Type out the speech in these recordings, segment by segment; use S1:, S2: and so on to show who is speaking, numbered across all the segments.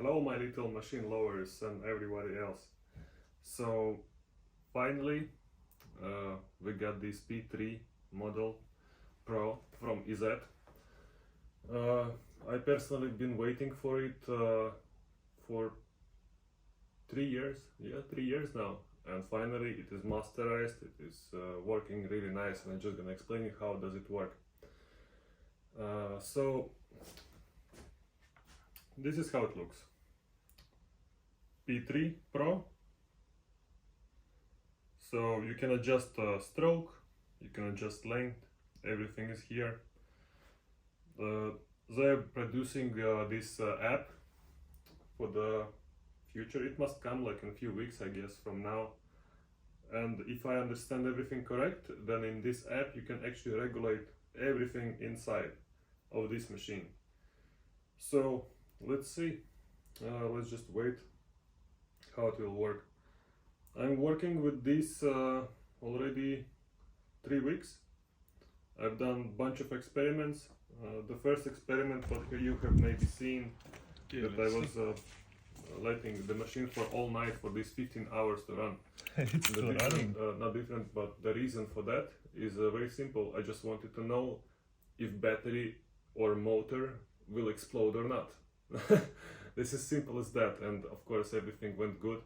S1: Hello my little machine lovers and everybody else. So finally we got this P3 model Pro from EZ. I personally been waiting for it for 3 years, 3 years now, and finally it is masterized, it is working really nice, and I'm just gonna explain you how does it work. So this is how it looks. P3PRO. So you can adjust stroke, you can adjust length, everything is here. They're producing this app for the future. It must come like in a few weeks, I guess, from now. And if I understand everything correct, then in this app you can actually regulate everything inside of this machine. So let's see, let's just wait how it will work. I'm working with this already 3 weeks. I've done a bunch of experiments. The first experiment what you have maybe seen, that I was letting the machine for all night for these 15 hours to run.
S2: It's still running.
S1: Not different, but the reason for that is very simple. I just wanted to know if battery or motor will explode or not. This is simple as that, and of course everything went good,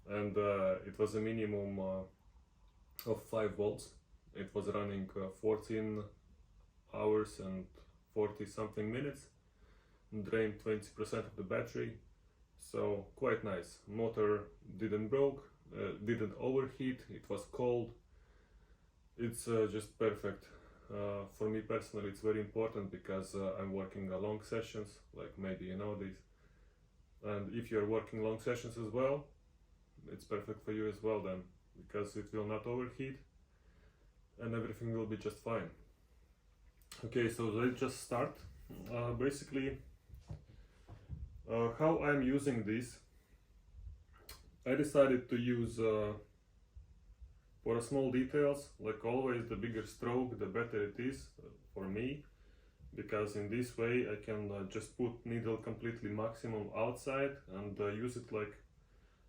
S1: and it was a minimum of 5 volts. It was running 14 hours and 40 something minutes, drained 20% of the battery, so quite nice. Motor didn't broke, didn't overheat, it was cold. It's just perfect. For me personally, it's very important because I'm working long sessions, like maybe you know this, and if you're working long sessions as well, it's perfect for you as well then, because it will not overheat and everything will be just fine. Okay, so let's just start. Basically, how I'm using this, I decided to use for small details, like always, the bigger stroke, the better it is for me, because in this way I can just put needle completely maximum outside and use it like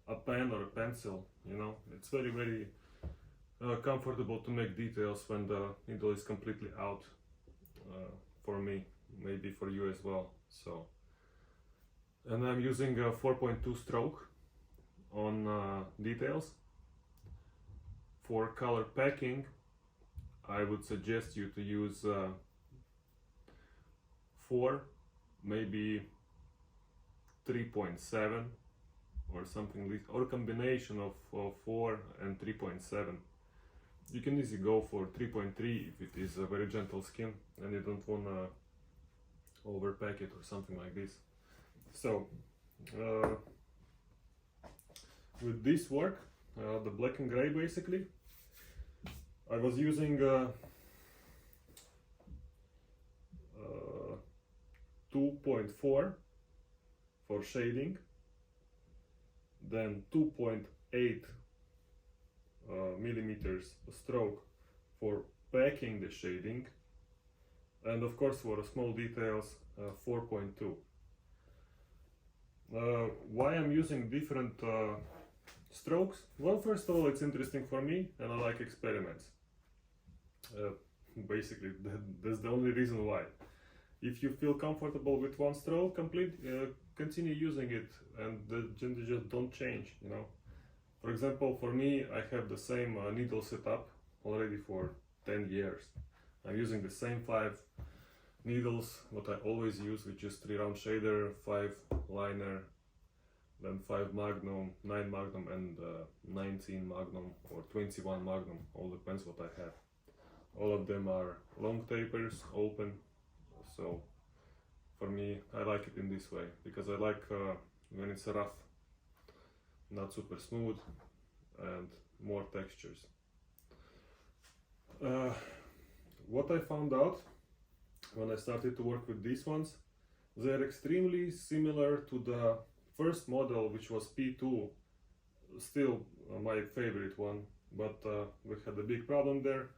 S1: a pen or a pencil, you know. It's very comfortable to make details when the needle is completely out, for me, maybe for you as well. So, and I'm using a 4.2 stroke on details. For color packing, I would suggest you to use 4, maybe 3.7 or something like, or combination of 4 and 3.7. You can easily go for 3.3 if it is a very gentle skin and you don't want to overpack it or something like this. So with this work, the black and gray, basically I was using 2.4 for shading, then 2.8 millimeters stroke for packing the shading, and of course for small details 4.2. Why I'm using different strokes? Well, first of all, it's interesting for me and I like experiments. Basically, that's the only reason why. If you feel comfortable with one stroke, continue using it, and the just don't change, you know. For example, for me, I have the same needle setup already for 10 years. I'm using the same 5 needles, what I always use, which is 3 round shader, 5 liner, then 5 magnum, 9 magnum, and 19 magnum or 21 magnum, all depends what I have. All of them are long tapers, open, so for me, I like it in this way, because I like when it's rough, not super smooth, and more textures. What I found out when I started to work with these ones, they're extremely similar to the first model, which was P2, still my favorite one, but we had a big problem there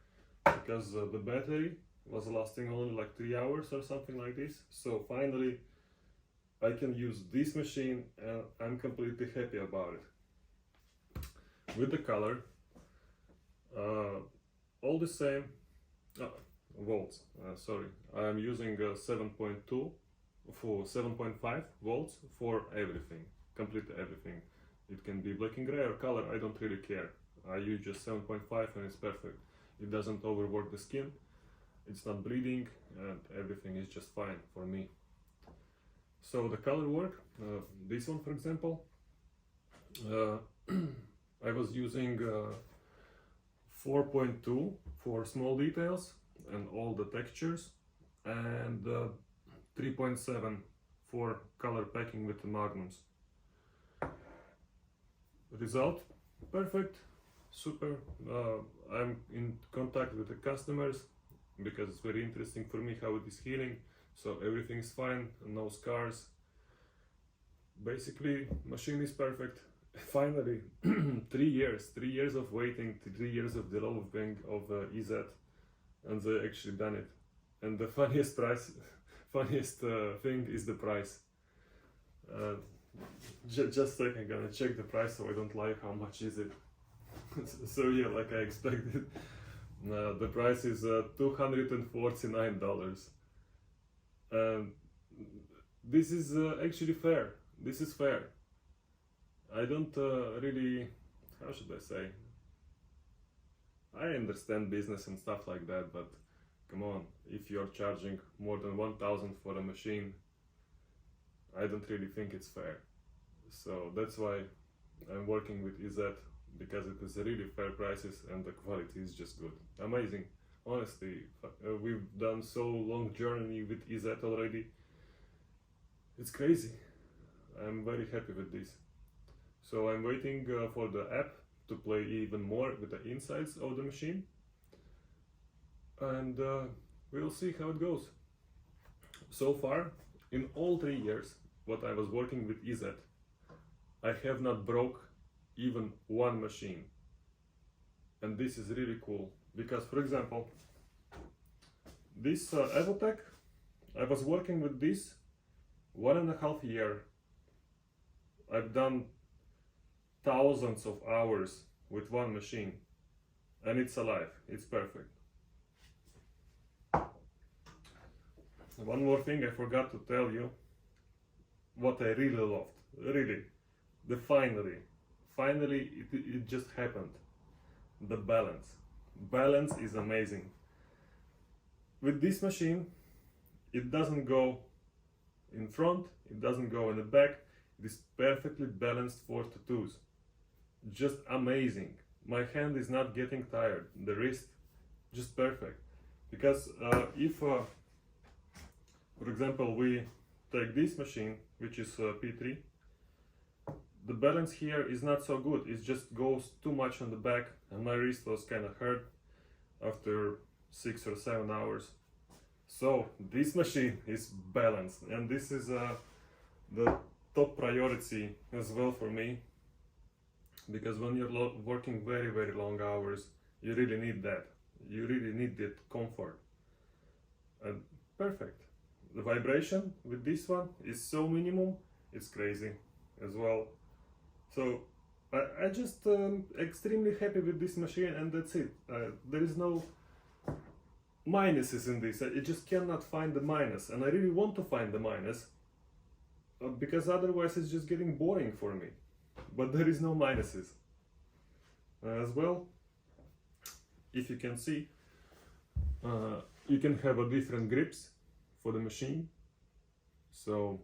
S1: because the battery was lasting only like 3 hours or something like this. So finally I can use this machine and I'm completely happy about it. With the color, all the same, volts, sorry, I am using 7.2 for 7.5 volts for everything, completely everything. It can be black and gray or color, I don't really care. I use just 7.5 and it's perfect. It doesn't overwork the skin, it's not bleeding, and everything is just fine for me. So the color work, this one for example, I was using 4.2 for small details and all the textures, and 3.7 for color packing with the magnums. Result, perfect, super. I'm in contact with the customers because it's very interesting for me how it is healing, so everything's fine, no scars. Basically, machine is perfect. Finally, 3 years of waiting, 3 years of developing of EZ, and they actually done it. And the funniest thing is the price. Just a second, I'm gonna check the price so I don't lie. How much is it? So yeah, like I expected, the price is $249. And this is actually fair. This is fair. I don't really, how should I say? I understand business and stuff like that, but come on, if you're charging more than 1,000 for a machine, I don't really think it's fair. So that's why I'm working with EZ, because it is really fair prices and the quality is just good. Amazing. Honestly, we've done so long journey with EZ already. It's crazy. I'm very happy with this. So I'm waiting for the app to play even more with the insides of the machine, and we'll see how it goes. So far, in all 3 years what I was working with EZ, I have not broke even one machine, and this is really cool. Because, for example, this Evotech, I was working with this 1.5 years. I've done thousands of hours with one machine, and it's alive, it's perfect. One more thing I forgot to tell you, what I really loved, really, finally it just happened. The balance is amazing. With this machine, it doesn't go in front, it doesn't go in the back, it is perfectly balanced for tattoos. Just amazing. My hand is not getting tired, the wrist, just perfect. Because if, for example, we take this machine, which is P3, the balance here is not so good, it just goes too much on the back, and my wrist was kind of hurt after 6 or 7 hours. So this machine is balanced, and this is the top priority as well for me, because when you're working very long hours, you really need that. You really need that comfort. And perfect. The vibration with this one is so minimum, it's crazy as well. So I just extremely happy with this machine, and that's it. There is no minuses in this. I just cannot find the minus, and I really want to find the minus, because otherwise it's just getting boring for me. But there is no minuses. As well, if you can see, you can have a different grips for the machine, so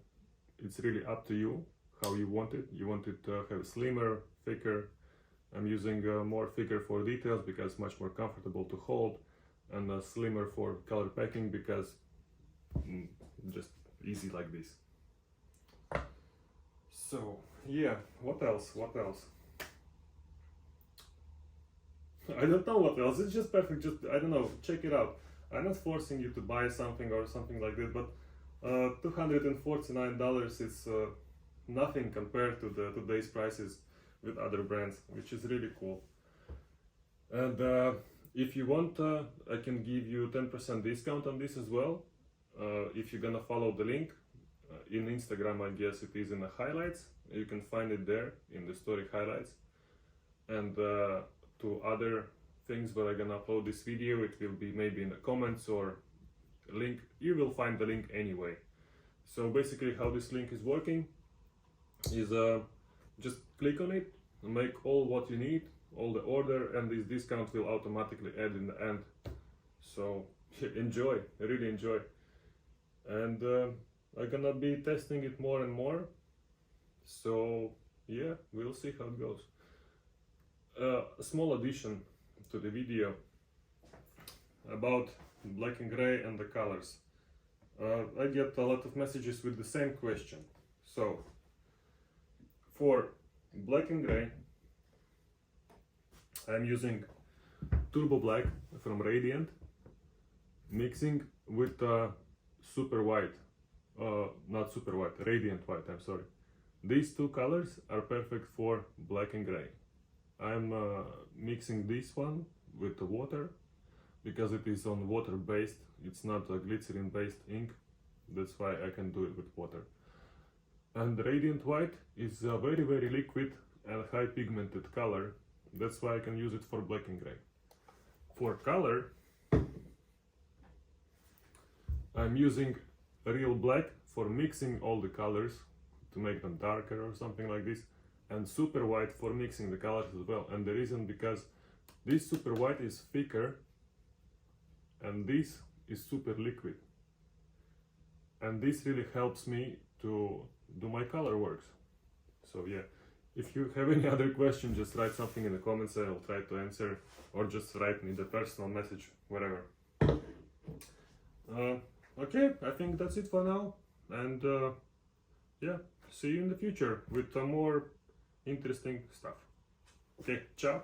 S1: it's really up to you how you want it. You want it to have slimmer, thicker. I'm using more thicker for details because much more comfortable to hold, and slimmer for color packing because just easy like this. So yeah, what else? I don't know what else. It's just perfect. Just, I don't know, check it out. I'm not forcing you to buy something or something like that, but $249 is nothing compared to the today's prices with other brands, which is really cool. And if you want, I can give you 10% discount on this as well, if you're gonna follow the link. in Instagram, I guess it is in the highlights. You can find it there in the story highlights. And to other things where I'm gonna upload this video, it will be maybe in the comments or link. You will find the link anyway. So basically how this link is working is just click on it, make all what you need, all the order, and this discount will automatically add in the end. So enjoy, really enjoy. And I'm gonna be testing it more and more. So yeah, we'll see how it goes. A small addition to the video about black and gray and the colors. I get a lot of messages with the same question. So for black and gray, I'm using Turbo Black from Radiant, mixing with super white, not super white, Radiant white, I'm sorry. These two colors are perfect for black and gray. I'm mixing this one with the water because it is on water based, it's not a glycerin based ink, that's why I can do it with water. And Radiant White is a very liquid and high pigmented color, that's why I can use it for black and gray. For color, I'm using real black for mixing all the colors to make them darker or something like this, and super white for mixing the colors as well. And the reason because this super white is thicker and this is super liquid, and this really helps me to do my color works. So yeah, if you have any other question, just write something in the comments, I'll try to answer, or just write me the personal message, whatever. Okay, I think that's it for now, and yeah, see you in the future with more interesting stuff. Okay, ciao!